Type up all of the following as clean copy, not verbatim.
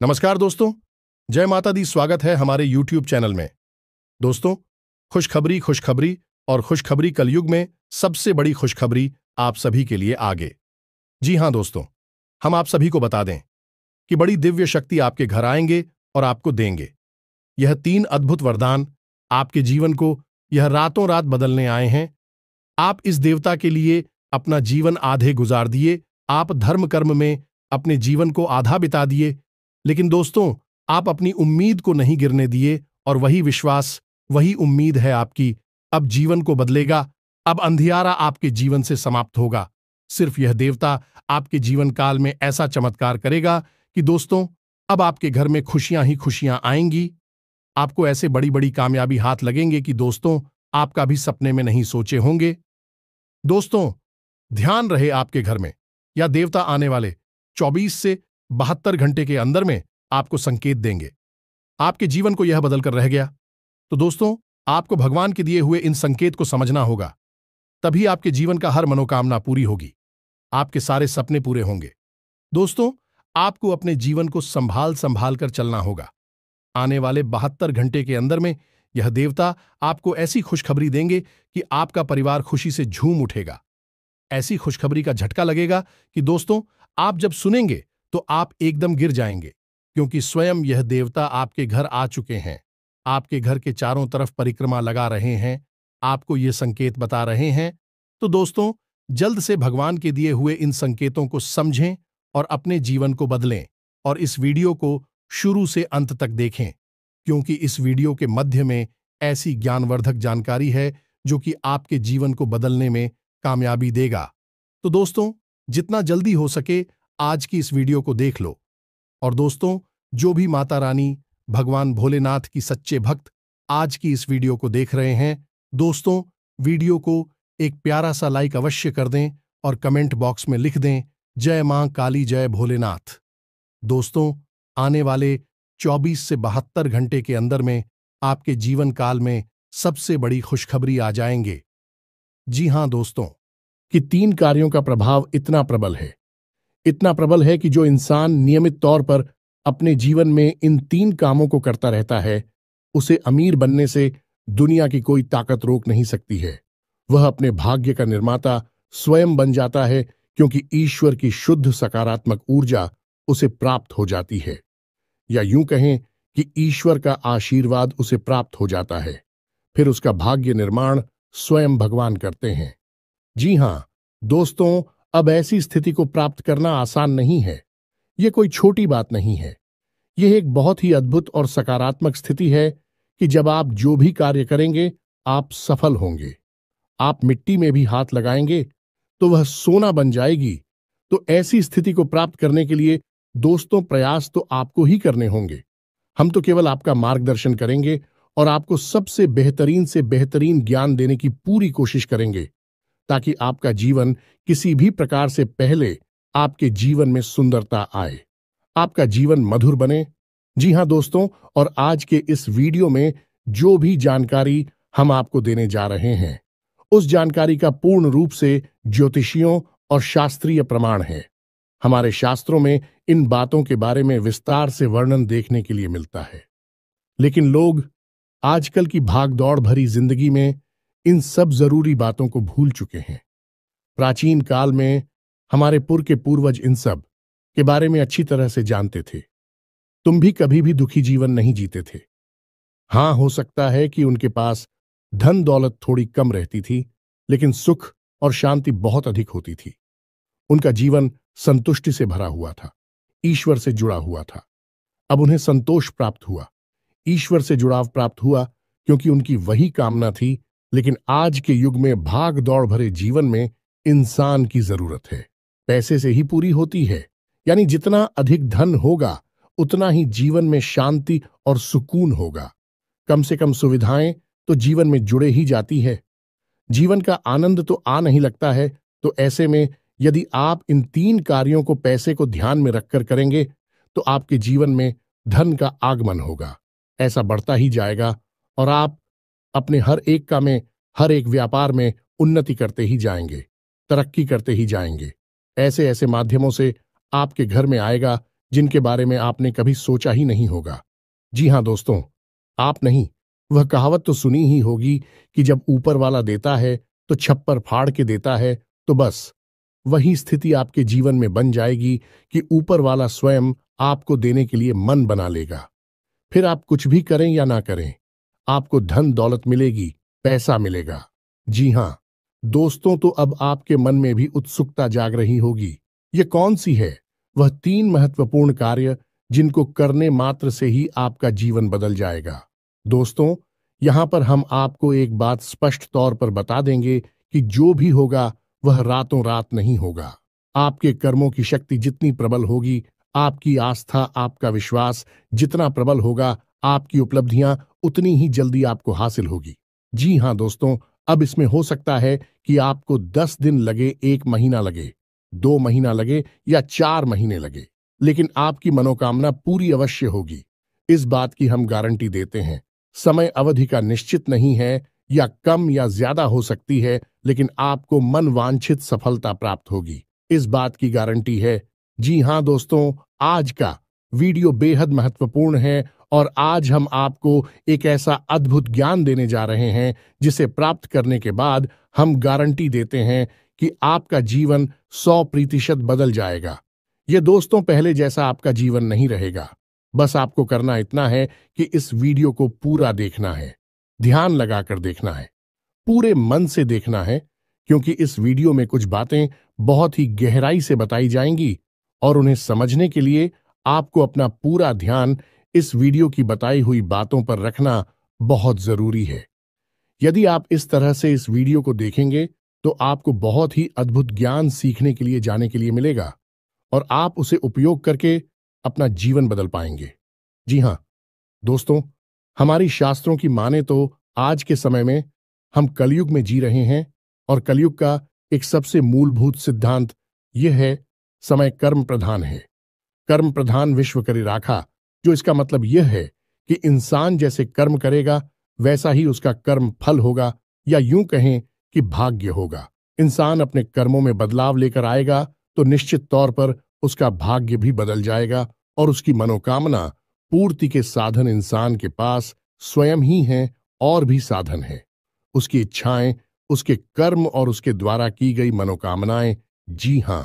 नमस्कार दोस्तों, जय माता दी। स्वागत है हमारे YouTube चैनल में। दोस्तों, खुशखबरी और खुशखबरी कलयुग में सबसे बड़ी खुशखबरी आप सभी के लिए आगे। जी हां दोस्तों, हम आप सभी को बता दें कि बड़ी दिव्य शक्ति आपके घर आएंगे और आपको देंगे। यह 3 अद्भुत वरदान आपके जीवन को यह रातों रात बदलने आए हैं। आप इस देवता के लिए अपना जीवन आधे गुजार दिए, आप धर्म कर्म में अपने जीवन को आधा बिता दिए, लेकिन दोस्तों, आप अपनी उम्मीद को नहीं गिरने दिए और वही विश्वास, वही उम्मीद है आपकी। अब जीवन को बदलेगा, अब अंधियारा आपके जीवन से समाप्त होगा। सिर्फ यह देवता आपके जीवन काल में ऐसा चमत्कार करेगा कि दोस्तों, अब आपके घर में खुशियां ही खुशियां आएंगी। आपको ऐसे बड़ी बड़ी कामयाबी हाथ लगेंगे कि दोस्तों, आपका भी सपने में नहीं सोचे होंगे। दोस्तों, ध्यान रहे आपके घर में या देवता आने वाले 24 से 72 घंटे के अंदर में आपको संकेत देंगे। आपके जीवन को यह बदलकर रह गया, तो दोस्तों, आपको भगवान के दिए हुए इन संकेत को समझना होगा। तभी आपके जीवन का हर मनोकामना पूरी होगी, आपके सारे सपने पूरे होंगे। दोस्तों, आपको अपने जीवन को संभाल संभाल कर चलना होगा। आने वाले 72 घंटे के अंदर में यह देवता आपको ऐसी खुशखबरी देंगे कि आपका परिवार खुशी से झूम उठेगा। ऐसी खुशखबरी का झटका लगेगा कि दोस्तों, आप जब सुनेंगे तो आप एकदम गिर जाएंगे, क्योंकि स्वयं यह देवता आपके घर आ चुके हैं। आपके घर के चारों तरफ परिक्रमा लगा रहे हैं, आपको ये संकेत बता रहे हैं। तो दोस्तों, जल्द से भगवान के दिए हुए इन संकेतों को समझें और अपने जीवन को बदलें। और इस वीडियो को शुरू से अंत तक देखें, क्योंकि इस वीडियो के मध्य में ऐसी ज्ञानवर्धक जानकारी है जो कि आपके जीवन को बदलने में कामयाबी देगा। तो दोस्तों, जितना जल्दी हो सके आज की इस वीडियो को देख लो। और दोस्तों, जो भी माता रानी, भगवान भोलेनाथ की सच्चे भक्त आज की इस वीडियो को देख रहे हैं, दोस्तों, वीडियो को एक प्यारा सा लाइक अवश्य कर दें और कमेंट बॉक्स में लिख दें, जय मां काली, जय भोलेनाथ। दोस्तों, आने वाले 24 से 72 घंटे के अंदर में आपके जीवन काल में सबसे बड़ी खुशखबरी आ जाएंगे। जी हां दोस्तों, कि 3 कार्यों का प्रभाव इतना प्रबल है कि जो इंसान नियमित तौर पर अपने जीवन में इन 3 कामों को करता रहता है, उसे अमीर बनने से दुनिया की कोई ताकत रोक नहीं सकती है। वह अपने भाग्य का निर्माता स्वयं बन जाता है, क्योंकि ईश्वर की शुद्ध सकारात्मक ऊर्जा उसे प्राप्त हो जाती है, या यूं कहें कि ईश्वर का आशीर्वाद उसे प्राप्त हो जाता है। फिर उसका भाग्य निर्माण स्वयं भगवान करते हैं। जी हां दोस्तों, अब ऐसी स्थिति को प्राप्त करना आसान नहीं है। यह कोई छोटी बात नहीं है। यह एक बहुत ही अद्भुत और सकारात्मक स्थिति है कि जब आप जो भी कार्य करेंगे, आप सफल होंगे। आप मिट्टी में भी हाथ लगाएंगे तो वह सोना बन जाएगी। तो ऐसी स्थिति को प्राप्त करने के लिए दोस्तों, प्रयास तो आपको ही करने होंगे। हम तो केवल आपका मार्गदर्शन करेंगे और आपको सबसे बेहतरीन से बेहतरीन ज्ञान देने की पूरी कोशिश करेंगे, ताकि आपका जीवन किसी भी प्रकार से पहले आपके जीवन में सुंदरता आए, आपका जीवन मधुर बने। जी हां दोस्तों, और आज के इस वीडियो में जो भी जानकारी हम आपको देने जा रहे हैं, उस जानकारी का पूर्ण रूप से ज्योतिषियों और शास्त्रीय प्रमाण है। हमारे शास्त्रों में इन बातों के बारे में विस्तार से वर्णन देखने के लिए मिलता है, लेकिन लोग आजकल की भागदौड़ भरी जिंदगी में इन सब जरूरी बातों को भूल चुके हैं। प्राचीन काल में हमारे के पूर्वज इन सब के बारे में अच्छी तरह से जानते थे। तुम भी कभी भी दुखी जीवन नहीं जीते थे। हां, हो सकता है कि उनके पास धन दौलत थोड़ी कम रहती थी, लेकिन सुख और शांति बहुत अधिक होती थी। उनका जीवन संतुष्टि से भरा हुआ था, ईश्वर से जुड़ा हुआ था। अब उन्हें संतोष प्राप्त हुआ, ईश्वर से जुड़ाव प्राप्त हुआ, क्योंकि उनकी वही कामना थी। लेकिन आज के युग में भाग दौड़ भरे जीवन में इंसान की जरूरत है। पैसे से ही पूरी होती है, यानी जितना अधिक धन होगा उतना ही जीवन में शांति और सुकून होगा। कम से कम सुविधाएं तो जीवन में जुड़े ही जाती है। जीवन का आनंद तो आ नहीं लगता है। तो ऐसे में यदि आप इन 3 कार्यों को पैसे को ध्यान में रखकर करेंगे, तो आपके जीवन में धन का आगमन होगा, ऐसा बढ़ता ही जाएगा और आप अपने हर एक व्यापार में उन्नति करते ही जाएंगे, तरक्की करते ही जाएंगे। ऐसे ऐसे माध्यमों से आपके घर में आएगा जिनके बारे में आपने कभी सोचा ही नहीं होगा। जी हाँ दोस्तों, आप नहीं, वह कहावत तो सुनी ही होगी कि जब ऊपर वाला देता है तो छप्पर फाड़ के देता है। तो बस वही स्थिति आपके जीवन में बन जाएगी कि ऊपर वाला स्वयं आपको देने के लिए मन बना लेगा। फिर आप कुछ भी करें या ना करें, आपको धन दौलत मिलेगी, पैसा मिलेगा। जी हाँ दोस्तों, तो अब आपके मन में भी उत्सुकता जाग रही होगी। ये कौन सी है वह 3 महत्वपूर्ण कार्य जिनको करने मात्र से ही आपका जीवन बदल जाएगा? दोस्तों, यहां पर हम आपको एक बात स्पष्ट तौर पर बता देंगे कि जो भी होगा वह रातों रात नहीं होगा। आपके कर्मों की शक्ति जितनी प्रबल होगी, आपकी आस्था, आपका विश्वास जितना प्रबल होगा, आपकी उपलब्धियां उतनी ही जल्दी आपको हासिल होगी। जी हां दोस्तों, अब इसमें हो सकता है कि आपको 10 दिन लगे, 1 महीना लगे, 2 महीना लगे या 4 महीने लगे, लेकिन आपकी मनोकामना पूरी अवश्य होगी। इस बात की हम गारंटी देते हैं। समय अवधि का निश्चित नहीं है, या कम या ज्यादा हो सकती है, लेकिन आपको मन वांछित सफलता प्राप्त होगी, इस बात की गारंटी है। जी हां दोस्तों, आज का वीडियो बेहद महत्वपूर्ण है और आज हम आपको एक ऐसा अद्भुत ज्ञान देने जा रहे हैं जिसे प्राप्त करने के बाद हम गारंटी देते हैं कि आपका जीवन 100% बदल जाएगा। ये दोस्तों पहले जैसा आपका जीवन नहीं रहेगा। बस आपको करना इतना है कि इस वीडियो को पूरा देखना है, ध्यान लगाकर देखना है, पूरे मन से देखना है, क्योंकि इस वीडियो में कुछ बातें बहुत ही गहराई से बताई जाएंगी और उन्हें समझने के लिए आपको अपना पूरा ध्यान इस वीडियो की बताई हुई बातों पर रखना बहुत जरूरी है। यदि आप इस तरह से इस वीडियो को देखेंगे तो आपको बहुत ही अद्भुत ज्ञान सीखने के लिए, जाने के लिए मिलेगा और आप उसे उपयोग करके अपना जीवन बदल पाएंगे। जी हां दोस्तों, हमारी शास्त्रों की माने तो आज के समय में हम कलयुग में जी रहे हैं और कलयुग का एक सबसे मूलभूत सिद्धांत यह है, समय कर्म प्रधान है। कर्म प्रधान विश्व करि राखा, जो इसका मतलब यह है कि इंसान जैसे कर्म करेगा वैसा ही उसका कर्म फल होगा, या यूं कहें कि भाग्य होगा। इंसान अपने कर्मों में बदलाव लेकर आएगा तो निश्चित तौर पर उसका भाग्य भी बदल जाएगा और उसकी मनोकामना पूर्ति के साधन इंसान के पास स्वयं ही हैं और भी साधन हैं। उसकी इच्छाएं, उसके कर्म और उसके द्वारा की गई मनोकामनाएं, जी हां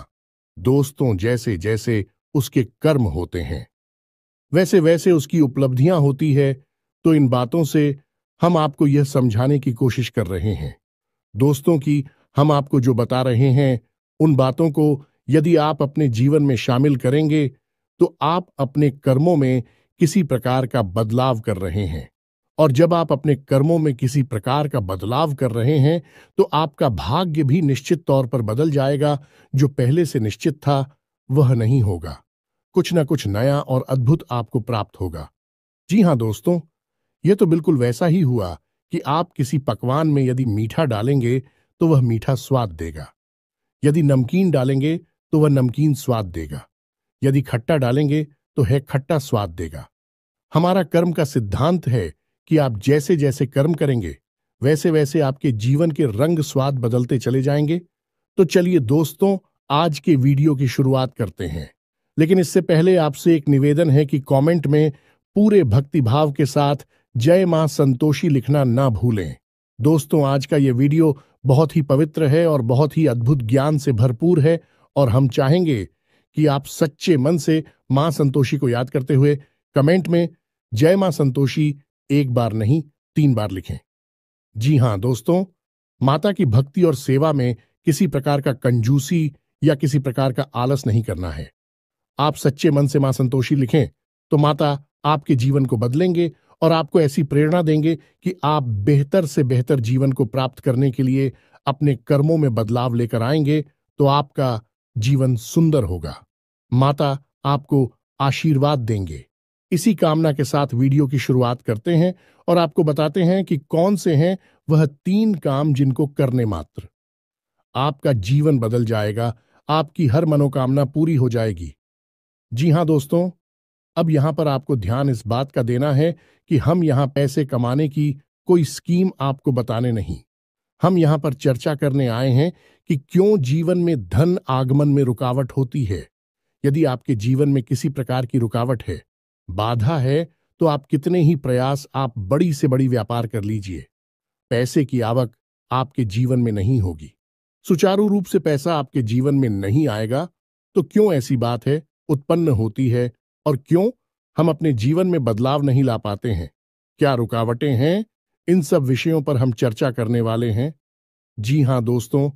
दोस्तों, जैसे जैसे उसके कर्म होते हैं वैसे वैसे उसकी उपलब्धियां होती है। तो इन बातों से हम आपको यह समझाने की कोशिश कर रहे हैं दोस्तों कि हम आपको जो बता रहे हैं उन बातों को यदि आप अपने जीवन में शामिल करेंगे तो आप अपने कर्मों में किसी प्रकार का बदलाव कर रहे हैं, और जब आप अपने कर्मों में किसी प्रकार का बदलाव कर रहे हैं तो आपका भाग्य भी निश्चित तौर पर बदल जाएगा। जो पहले से निश्चित था वह नहीं होगा, कुछ ना कुछ नया और अद्भुत आपको प्राप्त होगा। जी हां दोस्तों, यह तो बिल्कुल वैसा ही हुआ कि आप किसी पकवान में यदि मीठा डालेंगे तो वह मीठा स्वाद देगा, यदि नमकीन डालेंगे तो वह नमकीन स्वाद देगा, यदि खट्टा डालेंगे तो है खट्टा स्वाद देगा। हमारा कर्म का सिद्धांत है कि आप जैसे जैसे कर्म करेंगे वैसे वैसे आपके जीवन के रंग स्वाद बदलते चले जाएंगे। तो चलिए दोस्तों, आज के वीडियो की शुरुआत करते हैं, लेकिन इससे पहले आपसे एक निवेदन है कि कमेंट में पूरे भक्तिभाव के साथ जय मां संतोषी लिखना ना भूलें। दोस्तों, आज का यह वीडियो बहुत ही पवित्र है और बहुत ही अद्भुत ज्ञान से भरपूर है और हम चाहेंगे कि आप सच्चे मन से मां संतोषी को याद करते हुए कमेंट में जय मां संतोषी 1 बार नहीं 3 बार लिखें। जी हां दोस्तों, माता की भक्ति और सेवा में किसी प्रकार का कंजूसी या किसी प्रकार का आलस नहीं करना है। आप सच्चे मन से मां संतोषी लिखें तो माता आपके जीवन को बदलेंगे और आपको ऐसी प्रेरणा देंगे कि आप बेहतर से बेहतर जीवन को प्राप्त करने के लिए अपने कर्मों में बदलाव लेकर आएंगे तो आपका जीवन सुंदर होगा। माता आपको आशीर्वाद देंगे। इसी कामना के साथ वीडियो की शुरुआत करते हैं और आपको बताते हैं कि कौन से हैं वह 3 काम जिनको करने मात्र आपका जीवन बदल जाएगा, आपकी हर मनोकामना पूरी हो जाएगी। जी हां दोस्तों, अब यहां पर आपको ध्यान इस बात का देना है कि हम यहां पैसे कमाने की कोई स्कीम आपको बताने नहीं, हम यहां पर चर्चा करने आए हैं कि क्यों जीवन में धन आगमन में रुकावट होती है, यदि आपके जीवन में किसी प्रकार की रुकावट है, बाधा है, तो आप कितने ही प्रयास आप बड़ी से बड़ी व्यापार कर लीजिए, पैसे की आवक आपके जीवन में नहीं होगी। सुचारू रूप से पैसा आपके जीवन में नहीं आएगा, तो क्यों ऐसी बात है उत्पन्न होती है और क्यों हम अपने जीवन में बदलाव नहीं ला पाते हैं? क्या रुकावटें हैं? इन सब विषयों पर हम चर्चा करने वाले हैं। जी हां दोस्तों,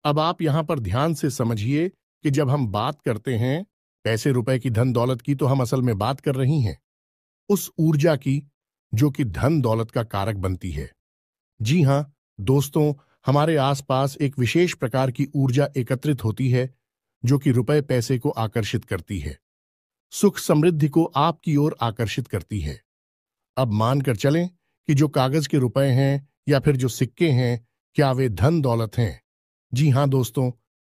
अब आप यहां पर ध्यान से समझिए कि जब हम बात करते हैं पैसे रुपए की, धन दौलत की, तो हम असल में बात कर रही हैं उस ऊर्जा की जो कि धन दौलत का कारक बनती है। जी हां दोस्तों, हमारे आसपास एक विशेष प्रकार की ऊर्जा एकत्रित होती है जो कि रुपए पैसे को आकर्षित करती है, सुख समृद्धि को आपकी ओर आकर्षित करती है। अब मानकर चलें कि जो कागज के रुपए हैं या फिर जो सिक्के हैं, क्या वे धन दौलत हैं? जी हां दोस्तों,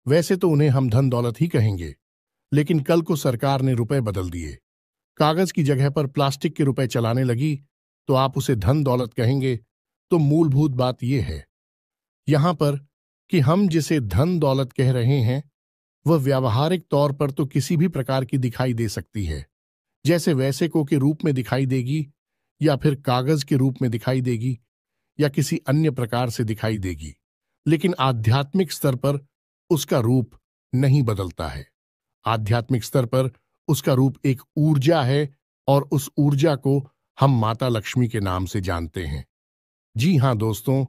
वैसे तो उन्हें हम धन दौलत ही कहेंगे, लेकिन कल को सरकार ने रुपए बदल दिए, कागज की जगह पर प्लास्टिक के रुपए चलाने लगी, तो आप उसे धन दौलत कहेंगे। तो मूलभूत बात यह है यहां पर कि हम जिसे धन दौलत कह रहे हैं वह व्यावहारिक तौर पर तो किसी भी प्रकार की दिखाई दे सकती है, जैसे वैसेको के रूप में दिखाई देगी, या फिर कागज के रूप में दिखाई देगी, या किसी अन्य प्रकार से दिखाई देगी, लेकिन आध्यात्मिक स्तर पर उसका रूप नहीं बदलता है। आध्यात्मिक स्तर पर उसका रूप एक ऊर्जा है और उस ऊर्जा को हम माता लक्ष्मी के नाम से जानते हैं। जी हां दोस्तों,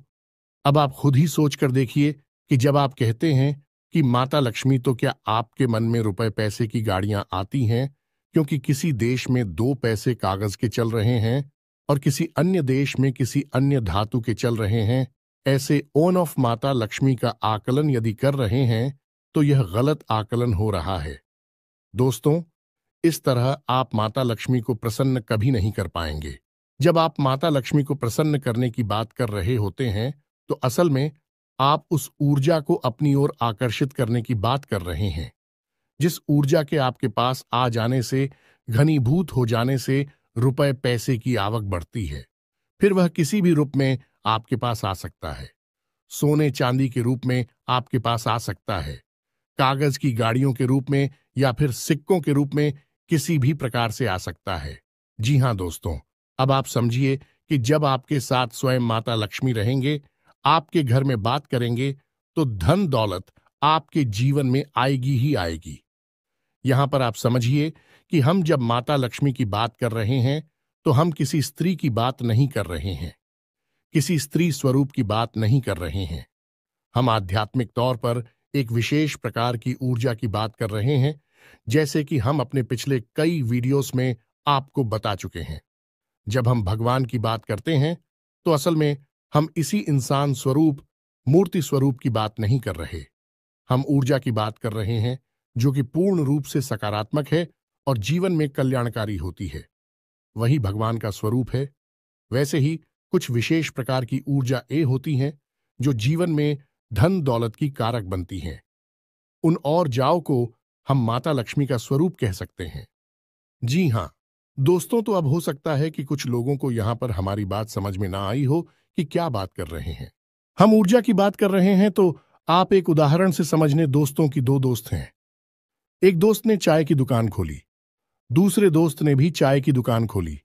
अब आप खुद ही सोच कर देखिए कि जब आप कहते हैं कि माता लक्ष्मी, तो क्या आपके मन में रुपए पैसे की गाड़ियां आती हैं क्योंकि किसी देश में 2 पैसे कागज के चल रहे हैं और किसी अन्य देश में किसी अन्य धातु के चल रहे हैं? ऐसे ओन ऑफ माता लक्ष्मी का आकलन यदि कर रहे हैं तो यह गलत आकलन हो रहा है। दोस्तों, इस तरह आप माता लक्ष्मी को प्रसन्न कभी नहीं कर पाएंगे। जब आप माता लक्ष्मी को प्रसन्न करने की बात कर रहे होते हैं तो असल में आप उस ऊर्जा को अपनी ओर आकर्षित करने की बात कर रहे हैं, जिस ऊर्जा के आपके पास आ जाने से, घनीभूत हो जाने से रुपए पैसे की आवक बढ़ती है। फिर वह किसी भी रूप में आपके पास आ सकता है, सोने चांदी के रूप में आपके पास आ सकता है, कागज की गाड़ियों के रूप में या फिर सिक्कों के रूप में किसी भी प्रकार से आ सकता है। जी हां दोस्तों, अब आप समझिए कि जब आपके साथ स्वयं माता लक्ष्मी रहेंगे, आपके घर में बात करेंगे, तो धन दौलत आपके जीवन में आएगी ही आएगी। यहां पर आप समझिए कि हम जब माता लक्ष्मी की बात कर रहे हैं तो हम किसी स्त्री की बात नहीं कर रहे हैं, किसी स्त्री स्वरूप की बात नहीं कर रहे हैं। हम आध्यात्मिक तौर पर एक विशेष प्रकार की ऊर्जा की बात कर रहे हैं, जैसे कि हम अपने पिछले कई वीडियोस में आपको बता चुके हैं। जब हम भगवान की बात करते हैं तो असल में हम इसी इंसान स्वरूप, मूर्ति स्वरूप की बात नहीं कर रहे। हम ऊर्जा की बात कर रहे हैं जो कि पूर्ण रूप से सकारात्मक है और जीवन में कल्याणकारी होती है। वही भगवान का स्वरूप है। वैसे ही कुछ विशेष प्रकार की ऊर्जा होती हैं जो जीवन में धन दौलत की कारक बनती हैं। उन और जाओ को हम माता लक्ष्मी का स्वरूप कह सकते हैं। जी हां दोस्तों, तो अब हो सकता है कि कुछ लोगों को यहां पर हमारी बात समझ में ना आई हो कि क्या बात कर रहे हैं। हम ऊर्जा की बात कर रहे हैं तो आप एक उदाहरण से समझने। दोस्तों की 2 दोस्त हैं। एक दोस्त ने चाय की दुकान खोली, दूसरे दोस्त ने भी चाय की दुकान खोली।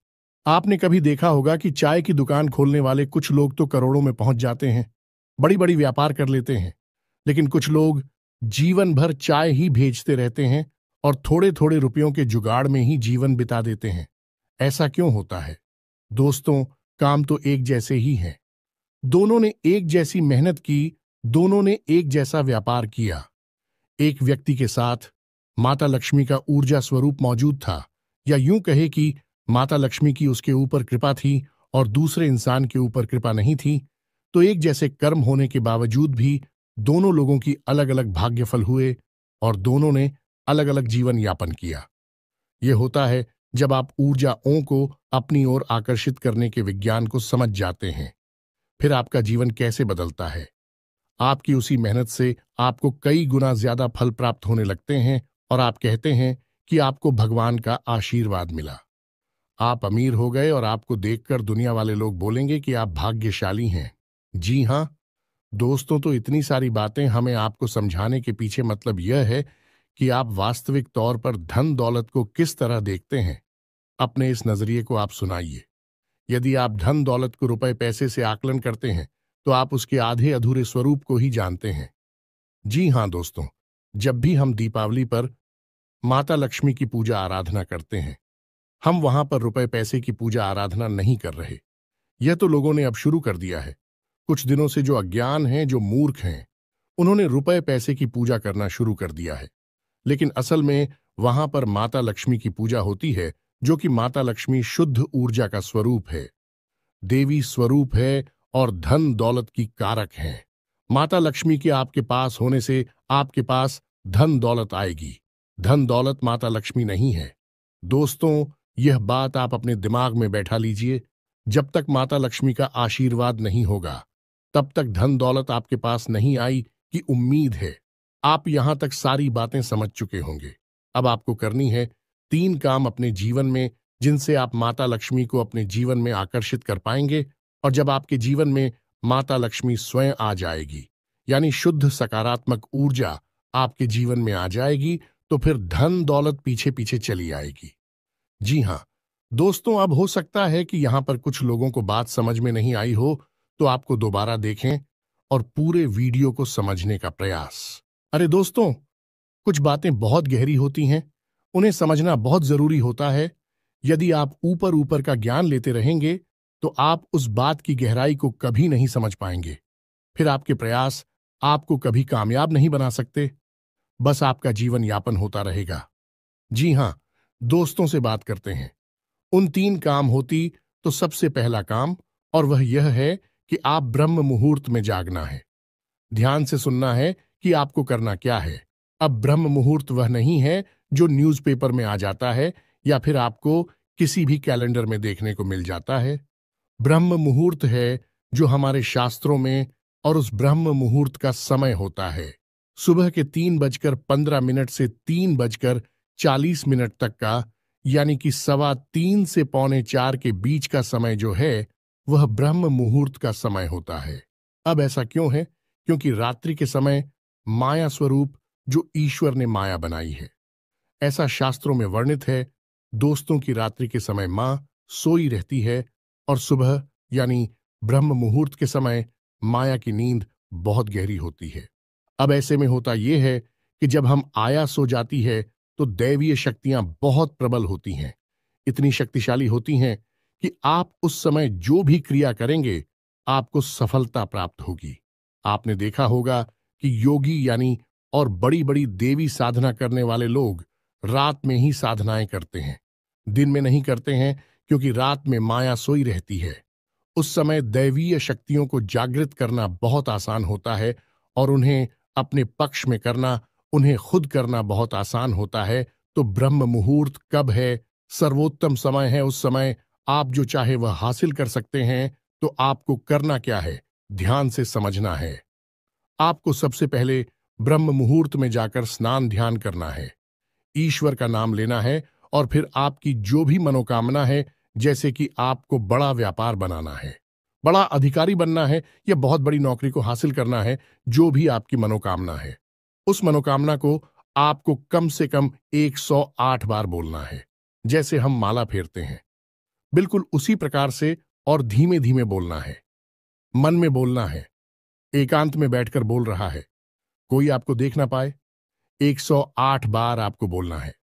आपने कभी देखा होगा कि चाय की दुकान खोलने वाले कुछ लोग तो करोड़ों में पहुंच जाते हैं, बड़ी बड़ी व्यापार कर लेते हैं, लेकिन कुछ लोग जीवन भर चाय ही भेजते रहते हैं और थोड़े थोड़े रुपयों के जुगाड़ में ही जीवन बिता देते हैं। ऐसा क्यों होता है? दोस्तों, काम तो एक जैसे ही हैं। दोनों ने एक जैसी मेहनत की, दोनों ने एक जैसा व्यापार किया। एक व्यक्ति के साथ माता लक्ष्मी का ऊर्जा स्वरूप मौजूद था, या यूं कहे कि माता लक्ष्मी की उसके ऊपर कृपा थी और दूसरे इंसान के ऊपर कृपा नहीं थी, तो एक जैसे कर्म होने के बावजूद भी दोनों लोगों की अलग अलग भाग्यफल हुए और दोनों ने अलग अलग जीवन यापन किया। यह होता है जब आप ऊर्जाओं को अपनी ओर आकर्षित करने के विज्ञान को समझ जाते हैं। फिर आपका जीवन कैसे बदलता है। आपकी उसी मेहनत से आपको कई गुना ज्यादा फल प्राप्त होने लगते हैं और आप कहते हैं कि आपको भगवान का आशीर्वाद मिला। आप अमीर हो गए और आपको देखकर दुनिया वाले लोग बोलेंगे कि आप भाग्यशाली हैं। जी हाँ दोस्तों, तो इतनी सारी बातें हमें आपको समझाने के पीछे मतलब यह है कि आप वास्तविक तौर पर धन दौलत को किस तरह देखते हैं। अपने इस नजरिए को आप सुनाइए। यदि आप धन दौलत को रुपए पैसे से आकलन करते हैं तो आप उसके आधे अधूरे स्वरूप को ही जानते हैं। जी हां दोस्तों, जब भी हम दीपावली पर माता लक्ष्मी की पूजा आराधना करते हैं, हम वहां पर रुपए पैसे की पूजा आराधना नहीं कर रहे। यह तो लोगों ने अब शुरू कर दिया है। कुछ दिनों से जो अज्ञान हैं, जो मूर्ख हैं, उन्होंने रुपए पैसे की पूजा करना शुरू कर दिया है। लेकिन असल में वहां पर माता लक्ष्मी की पूजा होती है, जो कि माता लक्ष्मी शुद्ध ऊर्जा का स्वरूप है, देवी स्वरूप है और धन दौलत की कारक है। माता लक्ष्मी के आपके पास होने से आपके पास धन दौलत आएगी। धन दौलत माता लक्ष्मी नहीं है। दोस्तों, यह बात आप अपने दिमाग में बैठा लीजिए। जब तक माता लक्ष्मी का आशीर्वाद नहीं होगा, तब तक धन दौलत आपके पास नहीं आई की उम्मीद है। आप यहां तक सारी बातें समझ चुके होंगे। अब आपको करनी है 3 काम अपने जीवन में, जिनसे आप माता लक्ष्मी को अपने जीवन में आकर्षित कर पाएंगे। और जब आपके जीवन में माता लक्ष्मी स्वयं आ जाएगी, यानी शुद्ध सकारात्मक ऊर्जा आपके जीवन में आ जाएगी, तो फिर धन दौलत पीछे पीछे चली आएगी। जी हां दोस्तों, अब हो सकता है कि यहां पर कुछ लोगों को बात समझ में नहीं आई हो, तो आपको दोबारा देखें और पूरे वीडियो को समझने का प्रयास। अरे दोस्तों, कुछ बातें बहुत गहरी होती हैं, उन्हें समझना बहुत जरूरी होता है। यदि आप ऊपर ऊपर का ज्ञान लेते रहेंगे तो आप उस बात की गहराई को कभी नहीं समझ पाएंगे। फिर आपके प्रयास आपको कभी कामयाब नहीं बना सकते, बस आपका जीवन यापन होता रहेगा। जी हां, दोस्तों से बात करते हैं। उन 3 काम होती तो सबसे पहला काम, और वह यह है कि आप ब्रह्म मुहूर्त में जागना है। ध्यान से सुनना है कि आपको करना क्या है। अब ब्रह्म मुहूर्त वह नहीं है जो न्यूज़पेपर में आ जाता है या फिर आपको किसी भी कैलेंडर में देखने को मिल जाता है। ब्रह्म मुहूर्त है जो हमारे शास्त्रों में, और उस ब्रह्म मुहूर्त का समय होता है सुबह के 3:15 से 3:40 तक का, यानी कि 3:15 से 3:45 के बीच का समय जो है, वह ब्रह्म मुहूर्त का समय होता है। अब ऐसा क्यों है? क्योंकि रात्रि के समय माया स्वरूप जो ईश्वर ने माया बनाई है, ऐसा शास्त्रों में वर्णित है। दोस्तों की रात्रि के समय मां सोई रहती है और सुबह यानी ब्रह्म मुहूर्त के समय माया की नींद बहुत गहरी होती है। अब ऐसे में होता यह है कि जब हम आया सो जाती है तो दैवीय शक्तियां बहुत प्रबल होती हैं, इतनी शक्तिशाली होती हैं कि आप उस समय जो भी क्रिया करेंगे आपको सफलता प्राप्त होगी। आपने देखा होगा कि योगी यानी और बड़ी बड़ी देवी साधना करने वाले लोग रात में ही साधनाएं करते हैं, दिन में नहीं करते हैं, क्योंकि रात में माया सोई रहती है। उस समय दैवीय शक्तियों को जागृत करना बहुत आसान होता है और उन्हें अपने पक्ष में करना, उन्हें खुद करना बहुत आसान होता है। तो ब्रह्म मुहूर्त कब है? सर्वोत्तम समय है। उस समय आप जो चाहे वह हासिल कर सकते हैं। तो आपको करना क्या है? ध्यान से समझना है। आपको सबसे पहले ब्रह्म मुहूर्त में जाकर स्नान ध्यान करना है, ईश्वर का नाम लेना है और फिर आपकी जो भी मनोकामना है, जैसे कि आपको बड़ा व्यापार बनाना है, बड़ा अधिकारी बनना है या बहुत बड़ी नौकरी को हासिल करना है, जो भी आपकी मनोकामना है, उस मनोकामना को आपको कम से कम 108 बार बोलना है। जैसे हम माला फेरते हैं, बिल्कुल उसी प्रकार से, और धीमे धीमे बोलना है, मन में बोलना है, एकांत में बैठकर बोल रहा है, कोई आपको देख ना पाए। 108 बार आपको बोलना है।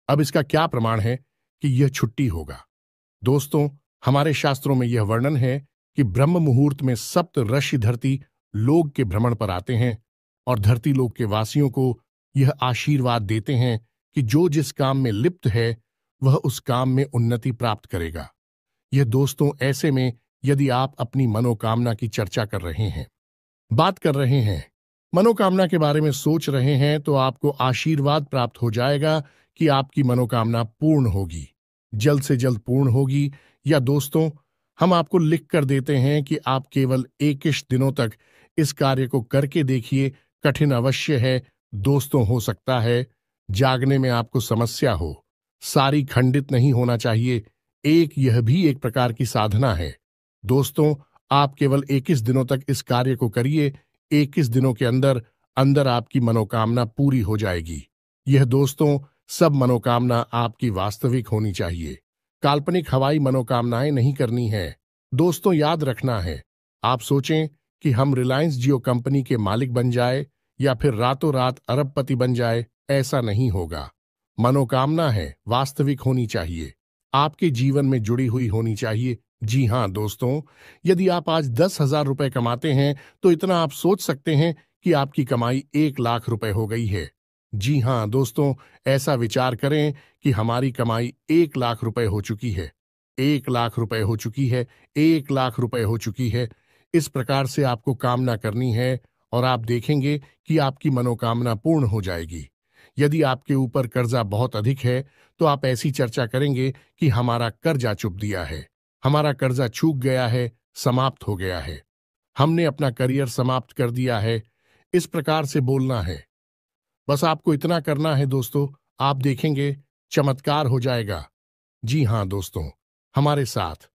अब इसका क्या प्रमाण है कि यह छुट्टी होगा? दोस्तों, हमारे शास्त्रों में यह वर्णन है कि ब्रह्म मुहूर्त में सप्त ऋषि धरती लोक के भ्रमण पर आते हैं और धरती लोक के वासियों को यह आशीर्वाद देते हैं कि जो जिस काम में लिप्त है वह उस काम में उन्नति प्राप्त करेगा। यह दोस्तों ऐसे में यदि आप अपनी मनोकामना की चर्चा कर रहे हैं, बात कर रहे हैं, मनोकामना के बारे में सोच रहे हैं, तो आपको आशीर्वाद प्राप्त हो जाएगा कि आपकी मनोकामना पूर्ण होगी, जल्द से जल्द पूर्ण होगी। या दोस्तों, हम आपको लिख कर देते हैं कि आप केवल 21 दिनों तक इस कार्य को करके देखिए। कठिन अवश्य है दोस्तों, हो सकता है जागने में आपको समस्या हो, सारी खंडित नहीं होना चाहिए। यह भी एक प्रकार की साधना है। दोस्तों, आप केवल 21 दिनों तक इस कार्य को करिए। 21 दिनों के अंदर अंदर आपकी मनोकामना पूरी हो जाएगी। यह दोस्तों सब मनोकामना आपकी वास्तविक होनी चाहिए। काल्पनिक हवाई मनोकामनाएं नहीं करनी है। दोस्तों याद रखना है, आप सोचें कि हम रिलायंस जियो कंपनी के मालिक बन जाए या फिर रातों रात अरबपति बन जाए, ऐसा नहीं होगा। मनोकामना है वास्तविक होनी चाहिए, आपके जीवन में जुड़ी हुई होनी चाहिए। जी हाँ दोस्तों, यदि आप आज 10,000 रुपए कमाते हैं तो इतना आप सोच सकते हैं कि आपकी कमाई 1,00,000 रुपए हो गई है। जी हाँ दोस्तों, ऐसा विचार करें कि हमारी कमाई 1,00,000 रुपए हो चुकी है, 1,00,000 रुपए हो चुकी है, 1,00,000 रुपए हो चुकी है। इस प्रकार से आपको कामना करनी है और आप देखेंगे कि आपकी मनोकामना पूर्ण हो जाएगी। यदि आपके ऊपर कर्जा बहुत अधिक है तो आप ऐसी चर्चा करेंगे कि हमारा कर्जा चुप दिया है, हमारा कर्जा चूक गया है, समाप्त हो गया है, हमने अपना करियर समाप्त कर दिया है। इस प्रकार से बोलना है। बस आपको इतना करना है दोस्तों, आप देखेंगे चमत्कार हो जाएगा। जी हाँ दोस्तों, हमारे साथ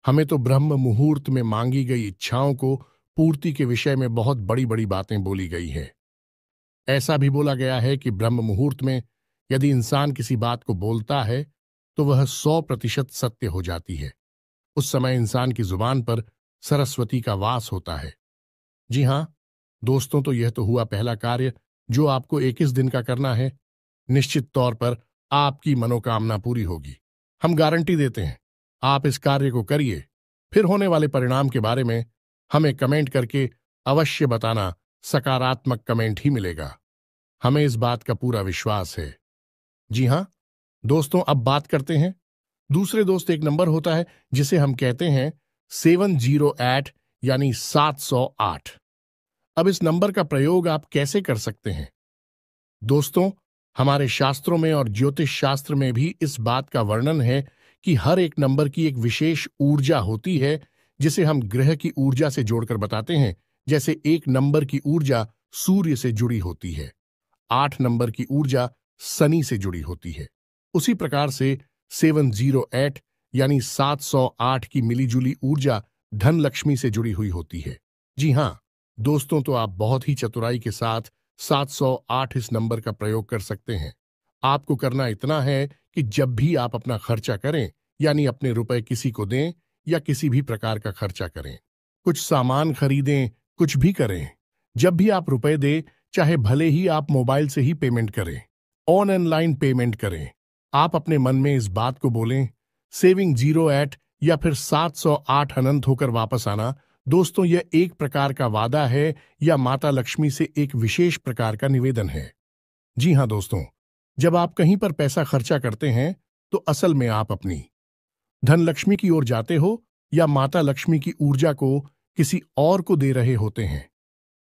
हमें तो ब्रह्म मुहूर्त में मांगी गई इच्छाओं को पूर्ति के विषय में बहुत बड़ी बड़ी बातें बोली गई हैं। ऐसा भी बोला गया है कि ब्रह्म मुहूर्त में यदि इंसान किसी बात को बोलता है तो वह 100% सत्य हो जाती है। उस समय इंसान की जुबान पर सरस्वती का वास होता है। जी हाँ दोस्तों, तो यह तो हुआ पहला कार्य जो आपको 21 दिन का करना है। निश्चित तौर पर आपकी मनोकामना पूरी होगी, हम गारंटी देते हैं। आप इस कार्य को करिए, फिर होने वाले परिणाम के बारे में हमें कमेंट करके अवश्य बताना। सकारात्मक कमेंट ही मिलेगा, हमें इस बात का पूरा विश्वास है। जी हाँ दोस्तों, अब बात करते हैं दूसरे दोस्त। एक नंबर होता है जिसे हम कहते हैं 708 यानी 708। अब इस नंबर का प्रयोग आप कैसे कर सकते हैं दोस्तों? हमारे शास्त्रों में और ज्योतिष शास्त्र में भी इस बात का वर्णन है कि हर एक नंबर की एक विशेष ऊर्जा होती है जिसे हम ग्रह की ऊर्जा से जोड़कर बताते हैं। जैसे 1 नंबर की ऊर्जा सूर्य से जुड़ी होती है, 8 नंबर की ऊर्जा शनि से जुड़ी होती है। उसी प्रकार से 708 यानी 708 की मिलीजुली ऊर्जा धन लक्ष्मी से जुड़ी हुई होती है। जी हाँ दोस्तों, तो आप बहुत ही चतुराई के साथ 708 इस नंबर का प्रयोग कर सकते हैं। आपको करना इतना है कि जब भी आप अपना खर्चा करें, यानी अपने रुपए किसी को दें या किसी भी प्रकार का खर्चा करें, कुछ सामान खरीदें, कुछ भी करें, जब भी आप रुपए दें, चाहे भले ही आप मोबाइल से ही पेमेंट करें, ऑनलाइन पेमेंट करें, आप अपने मन में इस बात को बोलें, सेविंग 08 या फिर 708 अनंत होकर वापस आना। दोस्तों, यह एक प्रकार का वादा है या माता लक्ष्मी से एक विशेष प्रकार का निवेदन है। जी हाँ दोस्तों, जब आप कहीं पर पैसा खर्चा करते हैं तो असल में आप अपनी धन लक्ष्मी की ओर जाते हो या माता लक्ष्मी की ऊर्जा को किसी और को दे रहे होते हैं।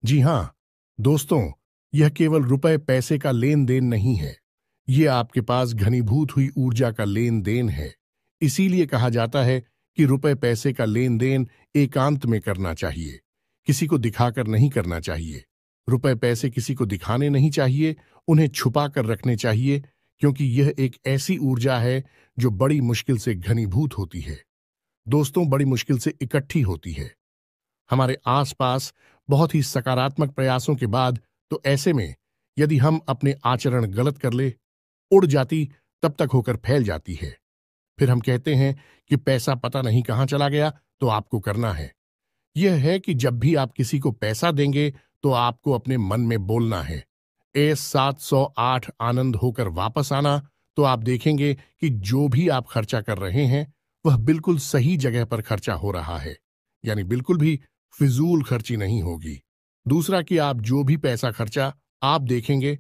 जी हाँ दोस्तों, यह केवल रुपए पैसे का लेन देन नहीं है, यह आपके पास घनीभूत हुई ऊर्जा का लेन देन है। इसीलिए कहा जाता है कि रुपए पैसे का लेन देन एकांत में करना चाहिए, किसी को दिखाकर नहीं करना चाहिए। रुपए पैसे किसी को दिखाने नहीं चाहिए, उन्हें छुपा कर रखने चाहिए, क्योंकि यह एक ऐसी ऊर्जा है जो बड़ी मुश्किल से घनीभूत होती है। दोस्तों, बड़ी मुश्किल से इकट्ठी होती है हमारे आसपास बहुत ही सकारात्मक प्रयासों के बाद। तो ऐसे में यदि हम अपने आचरण गलत कर ले, उड़ जाती तब तक होकर फैल जाती है। फिर हम कहते हैं कि पैसा पता नहीं कहां चला गया। तो आपको करना है यह है कि जब भी आप किसी को पैसा देंगे तो आपको अपने मन में बोलना है, ए 708 आनंद होकर वापस आना। तो आप देखेंगे कि जो भी आप खर्चा कर रहे हैं वह बिल्कुल सही जगह पर खर्चा हो रहा है, यानी बिल्कुल भी फिजूल खर्ची नहीं होगी। दूसरा कि आप जो भी पैसा खर्चा, आप देखेंगे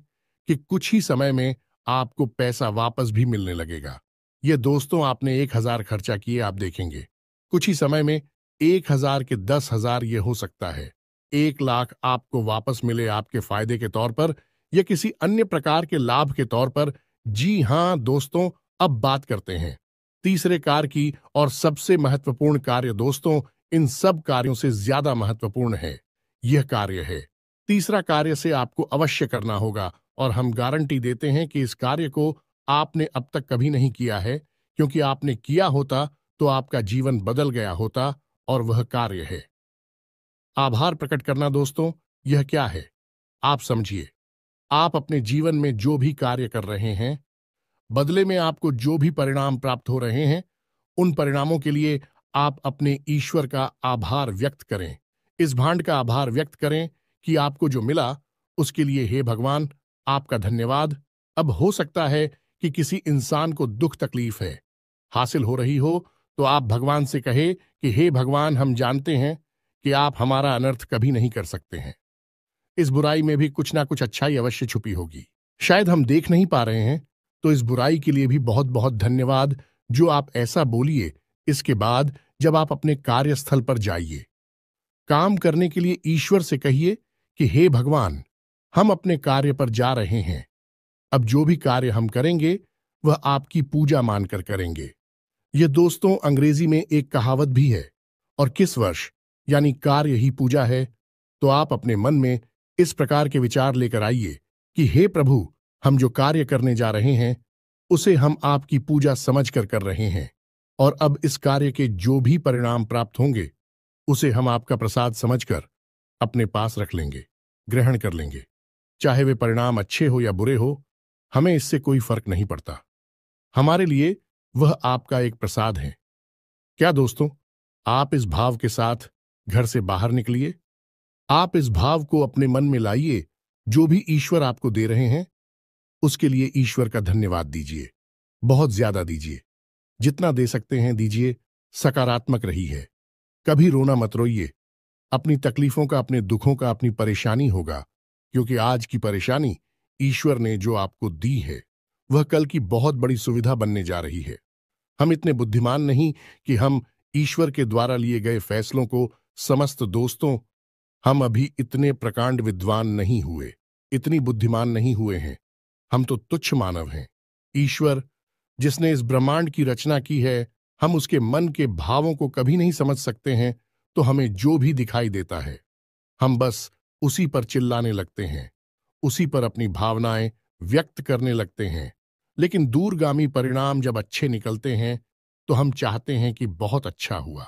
कि कुछ ही समय में आपको पैसा वापस भी मिलने लगेगा। ये दोस्तों, आपने 1,000 खर्चा किए, आप देखेंगे कुछ ही समय में 1,000 के 10,000 ये हो सकता है 1,00,000 आपको वापस मिले आपके फायदे के तौर पर या किसी अन्य प्रकार के लाभ के तौर पर। जी हां दोस्तों, अब बात करते हैं तीसरे कार्य की, और सबसे महत्वपूर्ण कार्य दोस्तों, इन सब कार्यों से ज्यादा महत्वपूर्ण है। यह कार्य है, तीसरा कार्य से आपको अवश्य करना होगा और हम गारंटी देते हैं कि इस कार्य को आपने अब तक कभी नहीं किया है, क्योंकि आपने किया होता तो आपका जीवन बदल गया होता। और वह कार्य है आभार प्रकट करना। दोस्तों, यह क्या है आप समझिए। आप अपने जीवन में जो भी कार्य कर रहे हैं, बदले में आपको जो भी परिणाम प्राप्त हो रहे हैं, उन परिणामों के लिए आप अपने ईश्वर का आभार व्यक्त करें। इस भांड का आभार व्यक्त करें कि आपको जो मिला उसके लिए हे भगवान, आपका धन्यवाद। अब हो सकता है कि किसी इंसान को दुख तकलीफ है हासिल हो रही हो, तो आप भगवान से कहे कि हे भगवान, हम जानते हैं कि आप हमारा अनर्थ कभी नहीं कर सकते हैं। इस बुराई में भी कुछ ना कुछ अच्छाई अवश्य छुपी होगी। शायद हम देख नहीं पा रहे हैं, तो इस बुराई के लिए भी बहुत बहुत धन्यवाद जो आप ऐसा बोलिए। इसके बाद जब आप अपने कार्यस्थल पर जाइए, काम करने के लिए ईश्वर से कहिए कि हे भगवान, हम अपने कार्य पर जा रहे हैं। अब जो भी कार्य हम करेंगे वह आपकी पूजा मानकर करेंगे। यह दोस्तों अंग्रेजी में एक कहावत भी है, और किस वर्ष यानी कार्य ही पूजा है। तो आप अपने मन में इस प्रकार के विचार लेकर आइए कि हे प्रभु, हम जो कार्य करने जा रहे हैं उसे हम आपकी पूजा समझकर कर रहे हैं, और अब इस कार्य के जो भी परिणाम प्राप्त होंगे उसे हम आपका प्रसाद समझकर अपने पास रख लेंगे, ग्रहण कर लेंगे। चाहे वे परिणाम अच्छे हो या बुरे हो, हमें इससे कोई फर्क नहीं पड़ता। हमारे लिए वह आपका एक प्रसाद है। क्या दोस्तों, आप इस भाव के साथ घर से बाहर निकलिए। आप इस भाव को अपने मन में लाइए। जो भी ईश्वर आपको दे रहे हैं उसके लिए ईश्वर का धन्यवाद दीजिए, बहुत ज्यादा दीजिए। जितना दे सकते हैं दीजिए। सकारात्मक रही है, कभी रोना मत रोइए। अपनी तकलीफों का, अपने दुखों का, अपनी परेशानी होगा, क्योंकि आज की परेशानी ईश्वर ने जो आपको दी है वह कल की बहुत बड़ी सुविधा बनने जा रही है। हम इतने बुद्धिमान नहीं कि हम ईश्वर के द्वारा लिए गए फैसलों को समस्त दोस्तों, हम अभी इतने प्रकांड विद्वान नहीं हुए, इतनी बुद्धिमान नहीं हुए हैं। हम तो तुच्छ मानव हैं। ईश्वर जिसने इस ब्रह्मांड की रचना की है, हम उसके मन के भावों को कभी नहीं समझ सकते हैं। तो हमें जो भी दिखाई देता है हम बस उसी पर चिल्लाने लगते हैं, उसी पर अपनी भावनाएं व्यक्त करने लगते हैं। लेकिन दूरगामी परिणाम जब अच्छे निकलते हैं तो हम चाहते हैं कि बहुत अच्छा हुआ।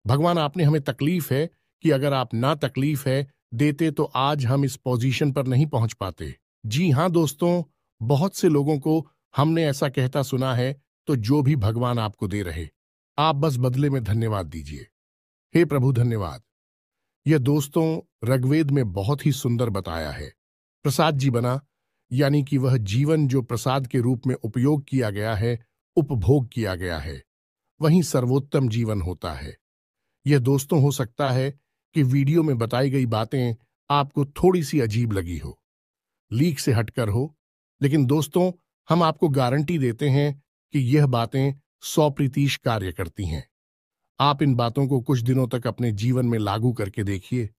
भगवान, आपने हमें तकलीफ है कि अगर आप ना तकलीफ है देते तो आज हम इस पोजीशन पर नहीं पहुंच पाते। जी हां दोस्तों, बहुत से लोगों को हमने ऐसा कहता सुना है। तो जो भी भगवान आपको दे रहे, आप बस बदले में धन्यवाद दीजिए। हे प्रभु धन्यवाद। यह दोस्तों ऋग्वेद में बहुत ही सुंदर बताया है। प्रसाद जी बना, यानी कि वह जीवन जो प्रसाद के रूप में उपयोग किया गया है, उपभोग किया गया है, वही सर्वोत्तम जीवन होता है। यह दोस्तों हो सकता है कि वीडियो में बताई गई बातें आपको थोड़ी सी अजीब लगी हो, लीक से हटकर हो, लेकिन दोस्तों हम आपको गारंटी देते हैं कि यह बातें 100% कार्य करती हैं। आप इन बातों को कुछ दिनों तक अपने जीवन में लागू करके देखिए,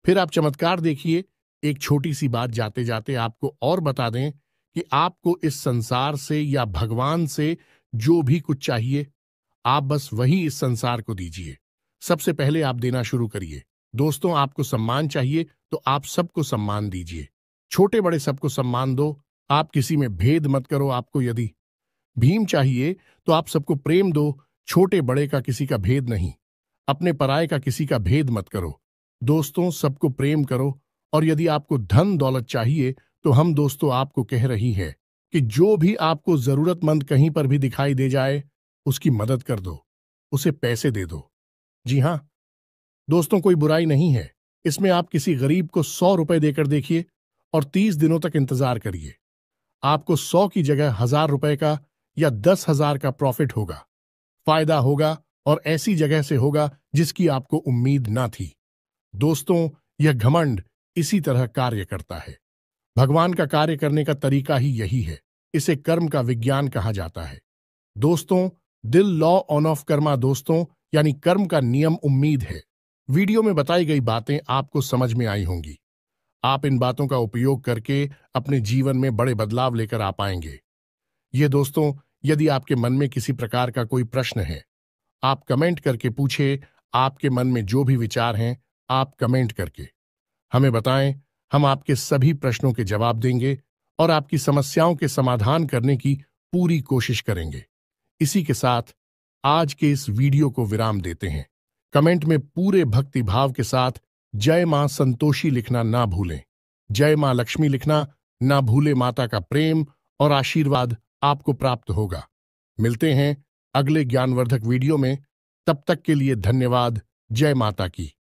फिर आप चमत्कार देखिए। एक छोटी सी बात जाते जाते आपको और बता दें कि आपको इस संसार से या भगवान से जो भी कुछ चाहिए, आप बस वही इस संसार को दीजिए। सबसे पहले आप देना शुरू करिए। दोस्तों, आपको सम्मान चाहिए तो आप सबको सम्मान दीजिए। छोटे बड़े सबको सम्मान दो। आप किसी में भेद मत करो। आपको यदि भीम चाहिए तो आप सबको प्रेम दो। छोटे बड़े का किसी का भेद नहीं, अपने पराये का किसी का भेद मत करो। दोस्तों, सबको प्रेम करो। और यदि आपको धन दौलत चाहिए तो हम दोस्तों आपको कह रही है कि जो भी आपको जरूरतमंद कहीं पर भी दिखाई दे जाए उसकी मदद कर दो, उसे पैसे दे दो। जी हां दोस्तों, कोई बुराई नहीं है इसमें। आप किसी गरीब को 100 रुपए देकर देखिए और 30 दिनों तक इंतजार करिए। आपको 100 की जगह 1000 रुपए का या 10,000 का प्रॉफिट होगा, फायदा होगा, और ऐसी जगह से होगा जिसकी आपको उम्मीद ना थी। दोस्तों, यह घमंड इसी तरह कार्य करता है। भगवान का कार्य करने का तरीका ही यही है। इसे कर्म का विज्ञान कहा जाता है। दोस्तों, दिल लॉ ऑन ऑफ कर्मा दोस्तों, यानी कर्म का नियम उम्मीद है। वीडियो में बताई गई बातें आपको समझ में आई होंगी। आप इन बातों का उपयोग करके अपने जीवन में बड़े बदलाव लेकर आ पाएंगे। ये दोस्तों, यदि आपके मन में किसी प्रकार का कोई प्रश्न है, आप कमेंट करके पूछे। आपके मन में जो भी विचार हैं आप कमेंट करके हमें बताएं। हम आपके सभी प्रश्नों के जवाब देंगे और आपकी समस्याओं के समाधान करने की पूरी कोशिश करेंगे। इसी के साथ आज के इस वीडियो को विराम देते हैं। कमेंट में पूरे भक्ति भाव के साथ जय मां संतोषी लिखना ना भूलें। जय मां लक्ष्मी लिखना ना भूले माता का प्रेम और आशीर्वाद आपको प्राप्त होगा। मिलते हैं अगले ज्ञानवर्धक वीडियो में। तब तक के लिए धन्यवाद। जय माता की।